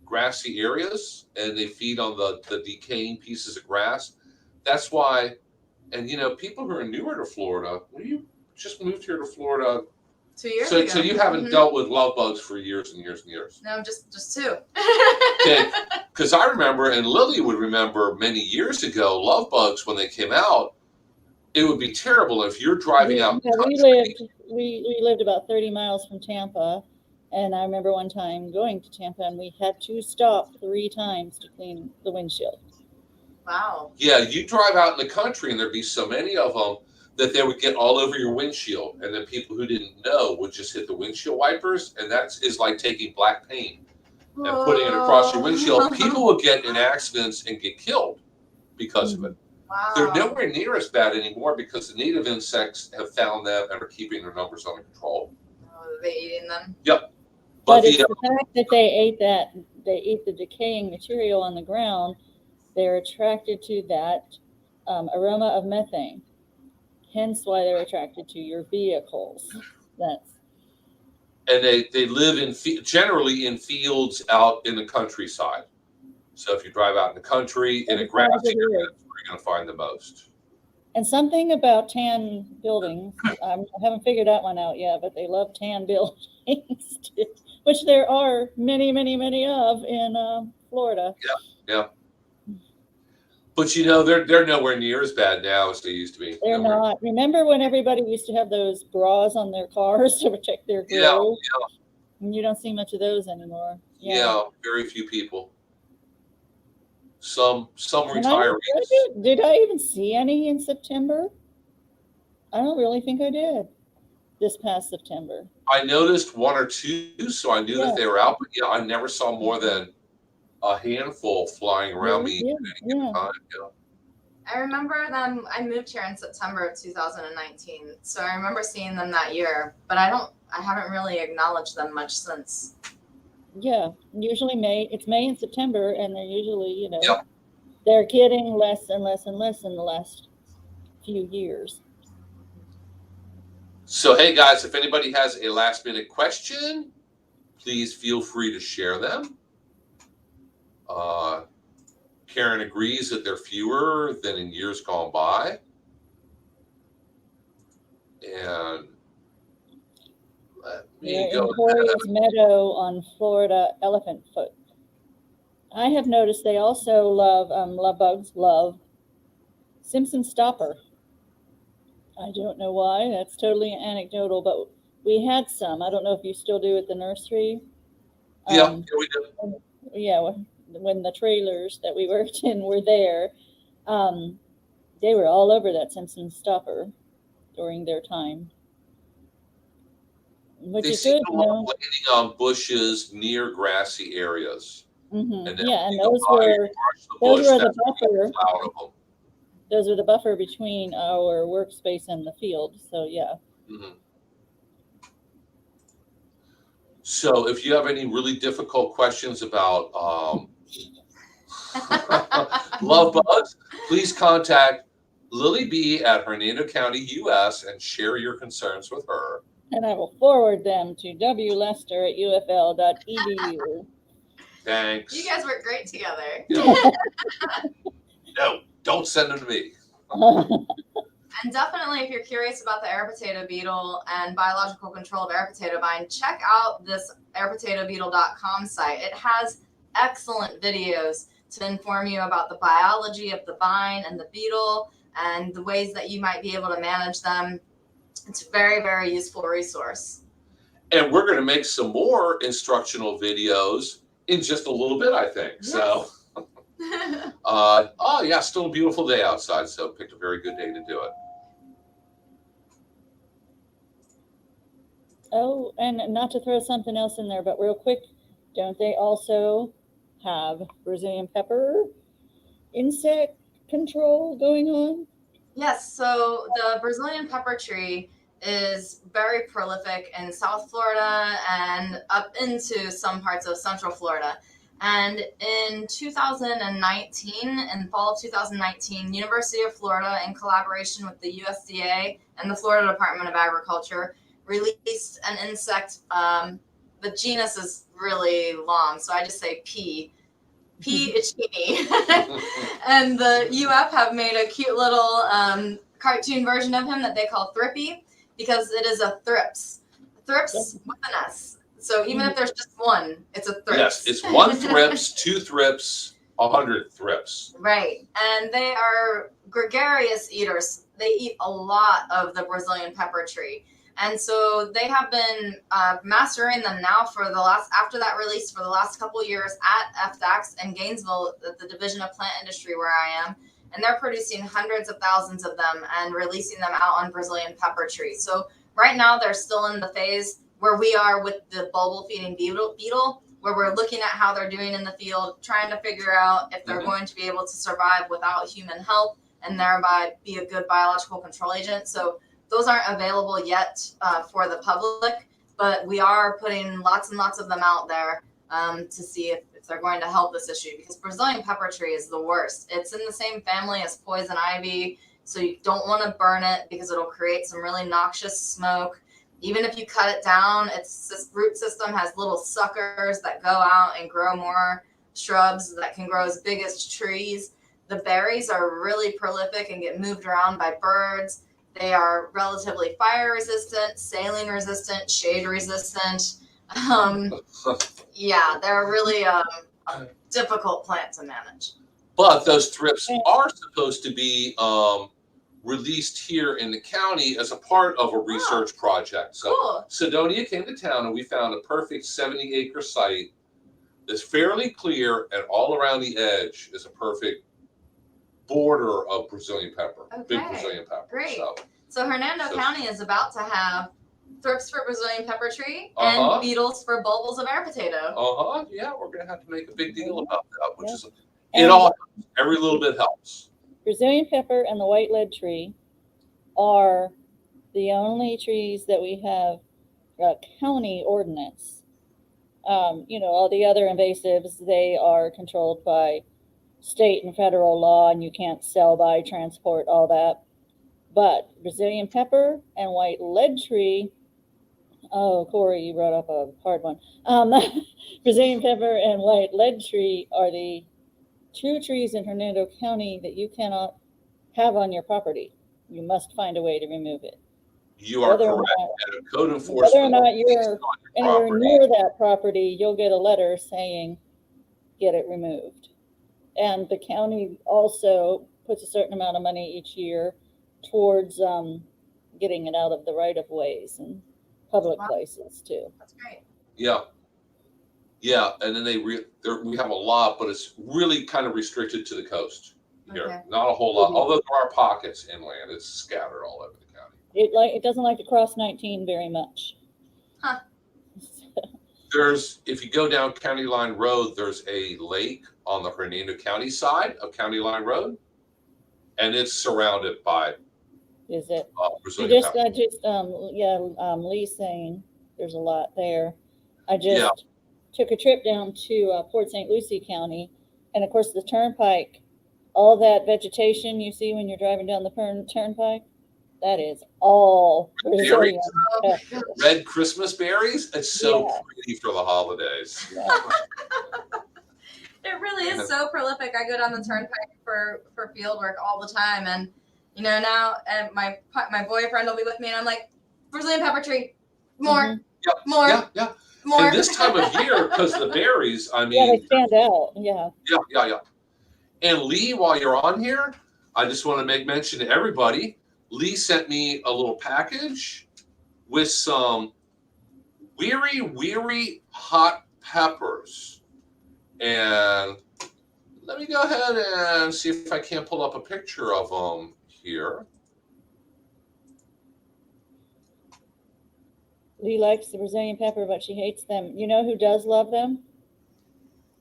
grassy areas, and they feed on the decaying pieces of grass. That's why, and you know, people who are newer to Florida, you just moved here to Florida 2 years ago. So you haven't dealt with love bugs for years and years and years. No, just two. Okay, because I remember, and Lily would remember many years ago, love bugs when they came out, it would be terrible if you're driving out. We lived about 30 miles from Tampa, and I remember one time going to Tampa, and we had to stop 3 times to clean the windshield. Wow. Yeah, you drive out in the country, and there'd be so many of them that they would get all over your windshield, and then people who didn't know would just hit the windshield wipers, and that is like taking black paint and putting it across your windshield. People will get in accidents and get killed because of it. Wow. They're nowhere near as bad anymore because the native insects have found them and are keeping their numbers under control. Oh, are they eating them? Yep. But it's the fact that they eat the decaying material on the ground, they're attracted to that aroma of methane. Hence why they're attracted to your vehicles. And they live generally in fields out in the countryside. So if you drive out in the country, in a grassy area, that's where you're going to find the most. And something about tan buildings, I haven't figured that one out yet, but they love tan buildings, which there are many, many, many of in Florida. Yeah. But you know, they're nowhere near as bad now as they used to be. They're not. Remember when everybody used to have those bras on their cars to protect their grill? Yeah. And you don't see much of those anymore. Yeah, very few people. Some retirees. Did I even see any in September? I don't really think I did this past September. I noticed 1 or 2, so I knew that they were out. But yeah, I never saw more than a handful flying around me at any given time. Yeah. I remember them. I moved here in September of 2019, so I remember seeing them that year. But I haven't really acknowledged them much since. Yeah, usually it's May and September, and they're usually, they're getting less and less and less in the last few years. So, hey guys, if anybody has a last minute question, please feel free to share them. Karen agrees that they're fewer than in years gone by. And let me go Corey's Meadow on Florida elephant foot. I have noticed they also love Simpson stopper. I don't know why. That's totally anecdotal, but we had some. I don't know if you still do at the nursery. Yeah, we do. Yeah, when the trailers that we worked in were there, they were all over that Simpson stopper during their time. Which they is seem good, to love landing on bushes near grassy areas. Mhm. And then Yeah, and you go those by, were brush the those bush, were the that's when you buffer. get a cloud of them. Those are the buffer between our workspace and the field. So yeah. Mhm. So if you have any really difficult questions about love bugs, please contact Lily B at Hernando County, US, and share your concerns with her. And I will forward them to wlester@ufl.edu. Thanks. You guys work great together. No, don't send them to me. And definitely, if you're curious about the air potato beetle and biological control of air potato vine, check out this airpotatobeetle.com site. It has excellent videos to inform you about the biology of the vine and the beetle and the ways that you might be able to manage them. It's a very, very useful resource. And we're going to make some more instructional videos in just a little bit, I think. Yes. So, oh yeah, still a beautiful day outside, so picked a very good day to do it. Oh, and not to throw something else in there, but real quick, don't they also have Brazilian pepper insect control going on? Yes, so the Brazilian pepper tree is very prolific in South Florida and up into some parts of Central Florida. And in 2019, in fall of 2019, University of Florida, in collaboration with the USDA and the Florida Department of Agriculture, released an insect. The genus is really long, so I just say P. P. Ichini. And the UF have made a cute little cartoon version of him that they call Thrippy because it is a thrips. Thrips with an S. So even if there's just one, it's a thrips. Yes, it's one thrips, two thrips, 100 thrips. Right. And they are gregarious eaters. They eat a lot of the Brazilian pepper tree. And so they have been mastering them now after that release for the last couple of years at FDAX in Gainesville, the Division of Plant Industry where I am. And they're producing hundreds of thousands of them and releasing them out on Brazilian pepper trees. So right now they're still in the phase where we are with the bulbul feeding beetle, where we're looking at how they're doing in the field, trying to figure out if they're going to be able to survive without human help and thereby be a good biological control agent. So those aren't available yet for the public, but we are putting lots and lots of them out there to see if they're going to help this issue, because Brazilian pepper tree is the worst. It's in the same family as poison ivy, so you don't want to burn it because it'll create some really noxious smoke. Even if you cut it down, its root system has little suckers that go out and grow more shrubs that can grow as big as trees. The berries are really prolific and get moved around by birds. They are relatively fire resistant, saline resistant, shade resistant. Yeah, they're really a difficult plant to manage. But those thrips are supposed to be released here in the county as a part of a research project. So cool. Sidonia came to town and we found a perfect 70-acre site that's fairly clear, and all around the edge is a perfect border of Brazilian pepper, big Brazilian pepper. Great. So Hernando County is about to have thrips for Brazilian pepper tree and beetles for bulbils of air potato. Yeah, we're going to have to make a big deal about that, which is, it all helps. Every little bit helps. Brazilian pepper and the white lead tree are the only trees that we have a county ordinance. All the other invasives, they are controlled by state and federal law, and you can't sell, buy, transport, all that. But Brazilian pepper and white lead tree, oh, Corey, you brought up a hard one. Brazilian pepper and white lead tree are the two trees in Hernando County that you cannot have on your property. You must find a way to remove it. You are correct. And code enforcement. Whether or not you're anywhere near that property, you'll get a letter saying, get it removed. And the county also puts a certain amount of money each year towards getting it out of the right-of-ways and public places too. That's great. Yeah, and then we have a lot, but it's really kind of restricted to the coast here. Okay. Not a whole lot, although there are pockets inland. It's scattered all over the county. It doesn't like to cross 19 very much. Huh. if you go down County Line Road, there's a lake on the Hernando County side of County Line Road, and it's surrounded by Is it? Brazilian pepper. Lee saying there's a lot there. I just took a trip down to Port St. Lucie County, and of course the turnpike, all that vegetation you see when you're driving down the turnpike, that is all Brazilian pepper. Red Christmas berries. It's so pretty for the holidays. Yeah. It really is so prolific. I go down the turnpike for field work all the time, and now and my boyfriend will be with me, and I'm like, Brazilian pepper tree, more, more, more. And this time of year, because the berries, I mean, they stand out. Yeah. And Lee, while you're on here, I just want to make mention to everybody. Lee sent me a little package with some weary hot peppers. And let me go ahead and see if I can't pull up a picture of them here. Lee likes the Brazilian pepper, but she hates them. You know who does love them?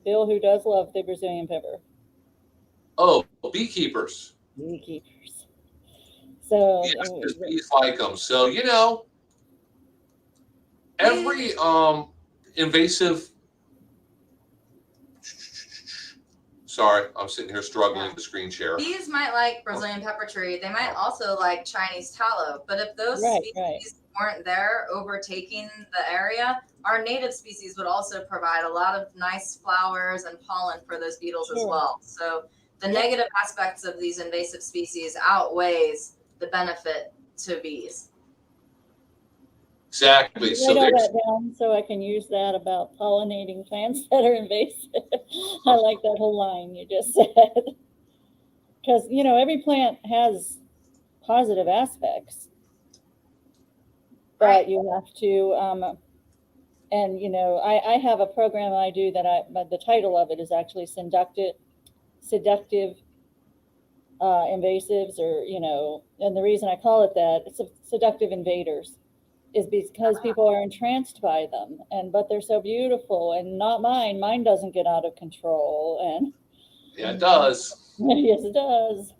Bill, who does love the Brazilian pepper. Oh, beekeepers. Beekeepers. So yes, bees like them. So every invasive. Sorry, I'm sitting here struggling to screen share. Bees might like Brazilian pepper tree. They might also like Chinese tallow. But if those species weren't there overtaking the area, our native species would also provide a lot of nice flowers and pollen for those beetles as well. So the negative aspects of these invasive species outweighs the benefit to bees. Exactly. So write all that down so I can use that about pollinating plants that are invasive. I like that whole line you just said. Because, every plant has positive aspects. But you have to, I have a program I do but the title of it is actually seductive invasives, and the reason I call it that, it's seductive invaders, is because people are entranced by them, but they're so beautiful, and not mine. Mine doesn't get out of control, and it does. Yes, it does.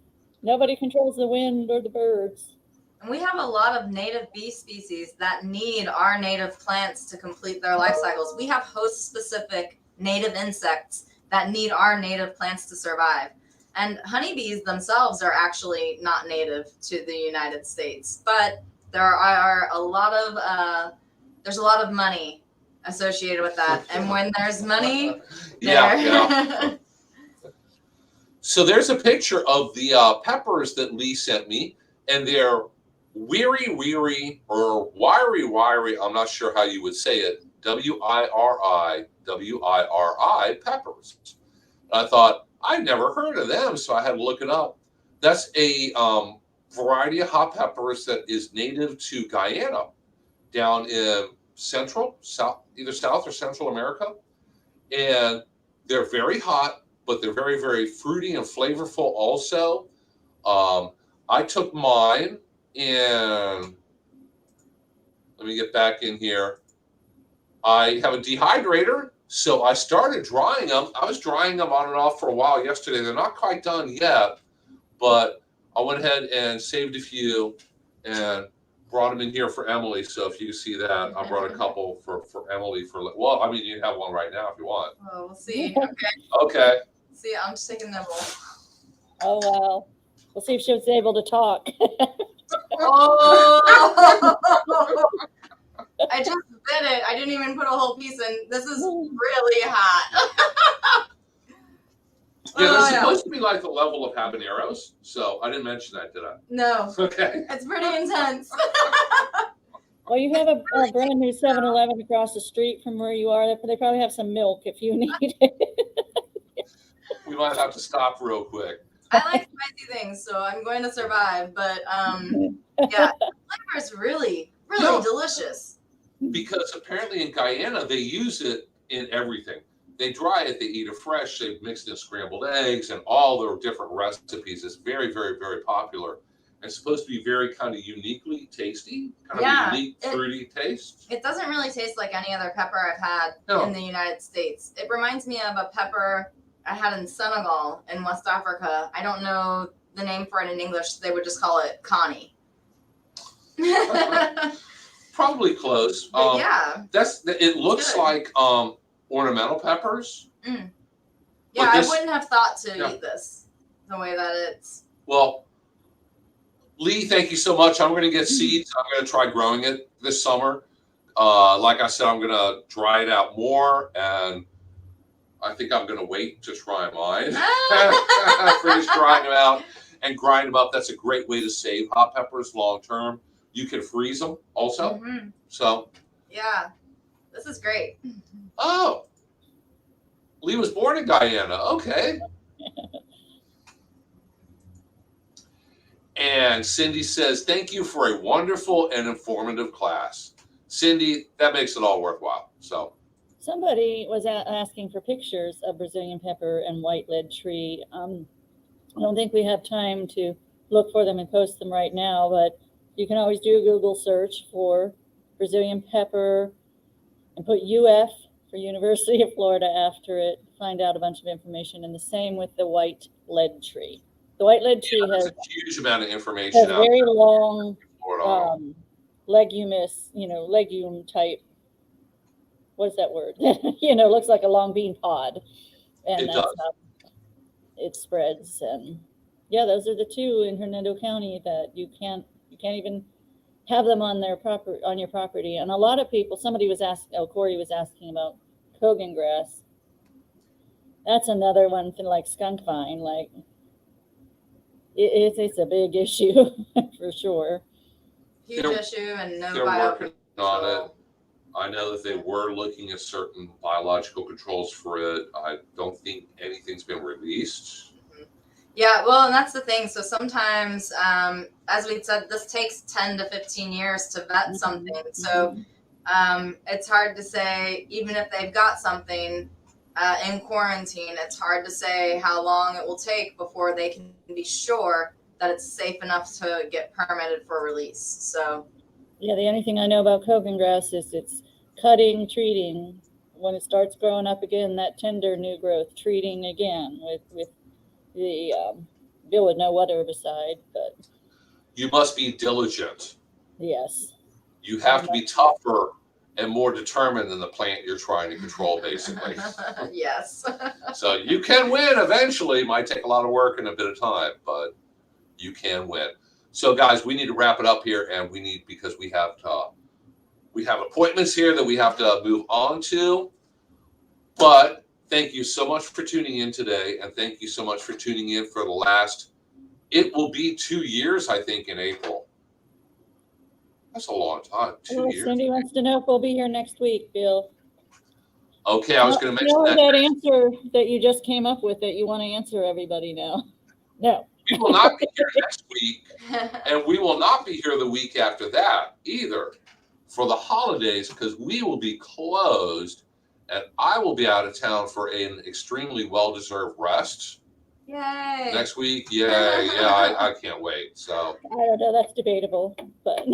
Nobody controls the wind or the birds. And we have a lot of native bee species that need our native plants to complete their life cycles. We have host-specific native insects that need our native plants to survive. And honeybees themselves are actually not native to the United States, but there are there's a lot of money associated with that. And when there's money, So there's a picture of the peppers that Lee sent me, and they're weary, or wiry, I'm not sure how you would say it, WIRI peppers. And I thought, I've never heard of them, so I had to look it up. That's a variety of hot peppers that is native to Guyana, down in either South or Central America. And they're very hot, but they're very, very fruity and flavorful also. I took mine and let me get back in here. I have a dehydrator, so I started drying them. I was drying them on and off for a while yesterday. They're not quite done yet, but I went ahead and saved a few and brought them in here for Emily. So if you see that, I brought a couple for Emily well, I mean, you have one right now if you want. Oh, we'll see. Okay. See, I'm just taking them all. Oh, wow. We'll see if she was able to talk. Oh! I just bit it. I didn't even put a whole piece in. This is really hot. Yeah, they're supposed to be like the level of habaneros, so I didn't mention that, did I? No. Okay. It's pretty intense. Well, you have a brand new 7-Eleven across the street from where you are. They probably have some milk if you need it. We might have to stop real quick. I like spicy things, so I'm going to survive. But the flavor is really delicious. Because apparently in Guyana, they use it in everything. They dry it, they eat it fresh, they mix it in scrambled eggs and all their different recipes. It's very, very, very popular. It's supposed to be very kind of uniquely tasty, kind of Yeah, a unique fruity taste. It doesn't really taste like any other pepper I've had No. in the United States. It reminds me of a pepper I had in Senegal in West Africa. I don't know the name for it in English. They would just call it Connie. Probably close. But yeah, It looks good. like ornamental peppers. Yeah, But I wouldn't have thought to Yeah. eat this the way that it's. Well, Lee, thank you so much. I'm going to get seeds. I'm going to try growing it this summer. Like I said, I'm going to dry it out more, and I think I'm going to wait to try mine. Finish drying them out and grind them up. That's a great way to save hot peppers long term. You can freeze them also. Mhm. So, Yeah, this is great. oh, Lee was born in Guyana. Okay. And Cindy says, thank you for a wonderful and informative class. Cindy, that makes it all worthwhile. So Somebody was asking for pictures of Brazilian pepper and white lead tree. I don't think we have time to look for them and post them right now, but you can always do a Google search for Brazilian pepper and put UF for University of Florida after it, find out a bunch of information, and the same with the white lead tree. The white lead tree there's has a huge amount of information has out very there. long Florida. leguminous, legume type. What is that word? Looks like a long bean pod, and It that's does. how it spreads. And yeah, those are the two in Hernando County that you can't even have them on your property. And a lot of people, somebody was asking, Corey was asking about Kogan grass. That's another one thing, like skunk vine, like it's a big issue for sure. Huge They're- issue and no They're working on biocontrol. it. I know that they were looking at certain biological controls for it. I don't think anything's been released. Yeah, well, and that's the thing. So sometimes, as we said, this takes 10 to 15 years to vet something. So it's hard to say, even if they've got something in quarantine, it's hard to say how long it will take before they can be sure that it's safe enough to get permitted for release. So Yeah, the only thing I know about Kogan grass is it's cutting, treating. When it starts growing up again, that tender new growth, treating again with the Bill would know what herbicide, but You must be diligent. yes. You have to be tougher and more determined than the plant you're trying to control, basically. yes. So you can win eventually. Might take a lot of work and a bit of time, but you can win. So guys, we need to wrap it up here, and because we have appointments here that we have to move on to. But thank you so much for tuning in today, and thank you so much for tuning in for the last. It will be 2 years, I think, in April. That's a long time. 2 years. Cindy wants to know if we'll be here next week, Bill. Okay, I was going to mention that answer that you just came up with that you want to answer everybody now. No. We will not be here next week, and we will not be here the week after that either for the holidays, because we will be closed, and I will be out of town for an extremely well-deserved rest. Yay. Next week, I can't wait. So I don't know, that's debatable, but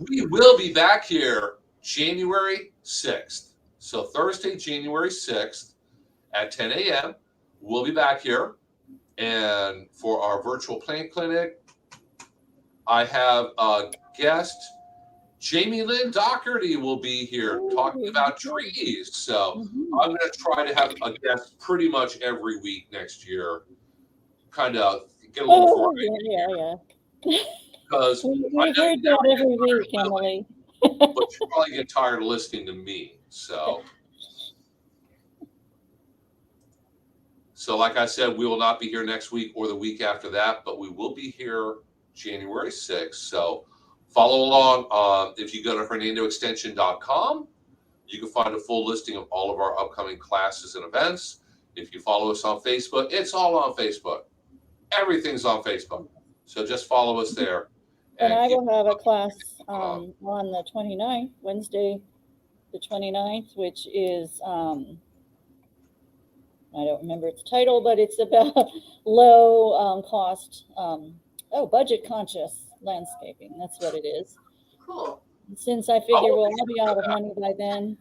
we will be back here January 6th. So Thursday, January 6th at 10 a.m. We'll be back here. And for our virtual plant clinic, I have a guest, Jamie Lynn Doherty will be here talking about trees. So I'm going to try to have a guest pretty much every week next year. Kind of get a little yeah. Because We heard that every week, Emily. But you probably get tired of listening to me. So like I said, we will not be here next week or the week after that, but we will be here January 6th. So follow along. If you go to HernandoExtension.com, you can find a full listing of all of our upcoming classes and events. If you follow us on Facebook, it's all on Facebook. Everything's on Facebook. So just follow us there. And I will have a class on the 29th, Wednesday the 29th, which is I don't remember its title, but it's about low cost, budget conscious landscaping. That's what it is. Cool. Since I figure we'll all be out of money by then.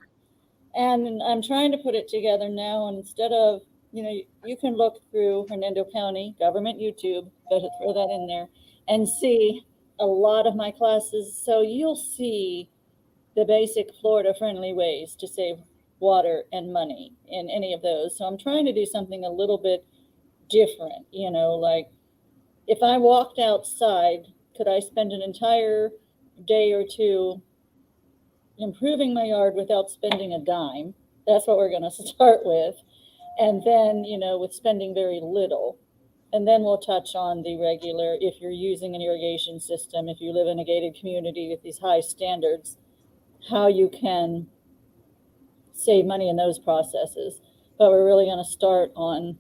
And I'm trying to put it together now. And instead of, you can look through Hernando County government YouTube, better throw that in there, and see a lot of my classes. So you'll see the basic Florida friendly ways to save water and money in any of those. So I'm trying to do something a little bit different, like if I walked outside, could I spend an entire day or two improving my yard without spending a dime? That's what we're going to start with. And then, with spending very little. And then we'll touch on the regular, if you're using an irrigation system, if you live in a gated community with these high standards, how you can save money in those processes. But we're really going to start on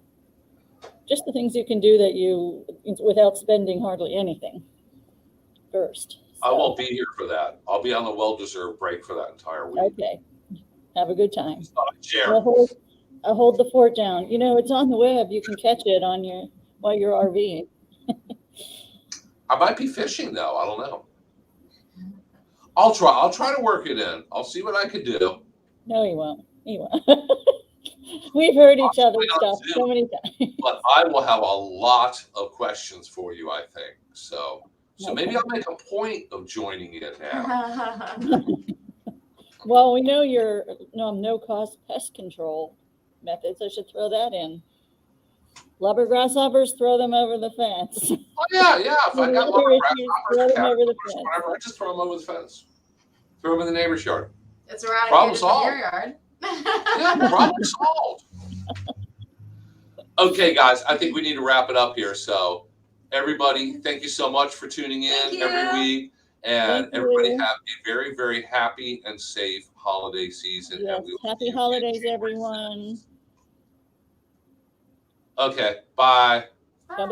just the things you can do without spending hardly anything first. I won't be here for that. I'll be on the well-deserved break for that entire week. Okay. Have a good time. Share. I'll hold the fort down. It's on the web. You can catch it while you're RVing. I might be fishing though. I don't know. I'll try to work it in. I'll see what I can do. No, he won't. We've heard each other's stuff so many times. But I will have a lot of questions for you, I think. So maybe I'll make a point of joining in now. Well, we know your no-cost pest control methods. I should throw that in. Lubber grasshoppers, throw them over the fence. Oh yeah. If I got lubber grasshoppers, throw them over the fence. Whatever, I just throw them over the fence. Throw them in the neighbor's yard. It's eradicated from your yard. Yeah, problem solved. Okay, guys, I think we need to wrap it up here. So, everybody, thank you so much for tuning in every week. And everybody have a very, very happy and safe holiday season. Yes, and happy holidays, everyone. Okay, bye. Bye-bye.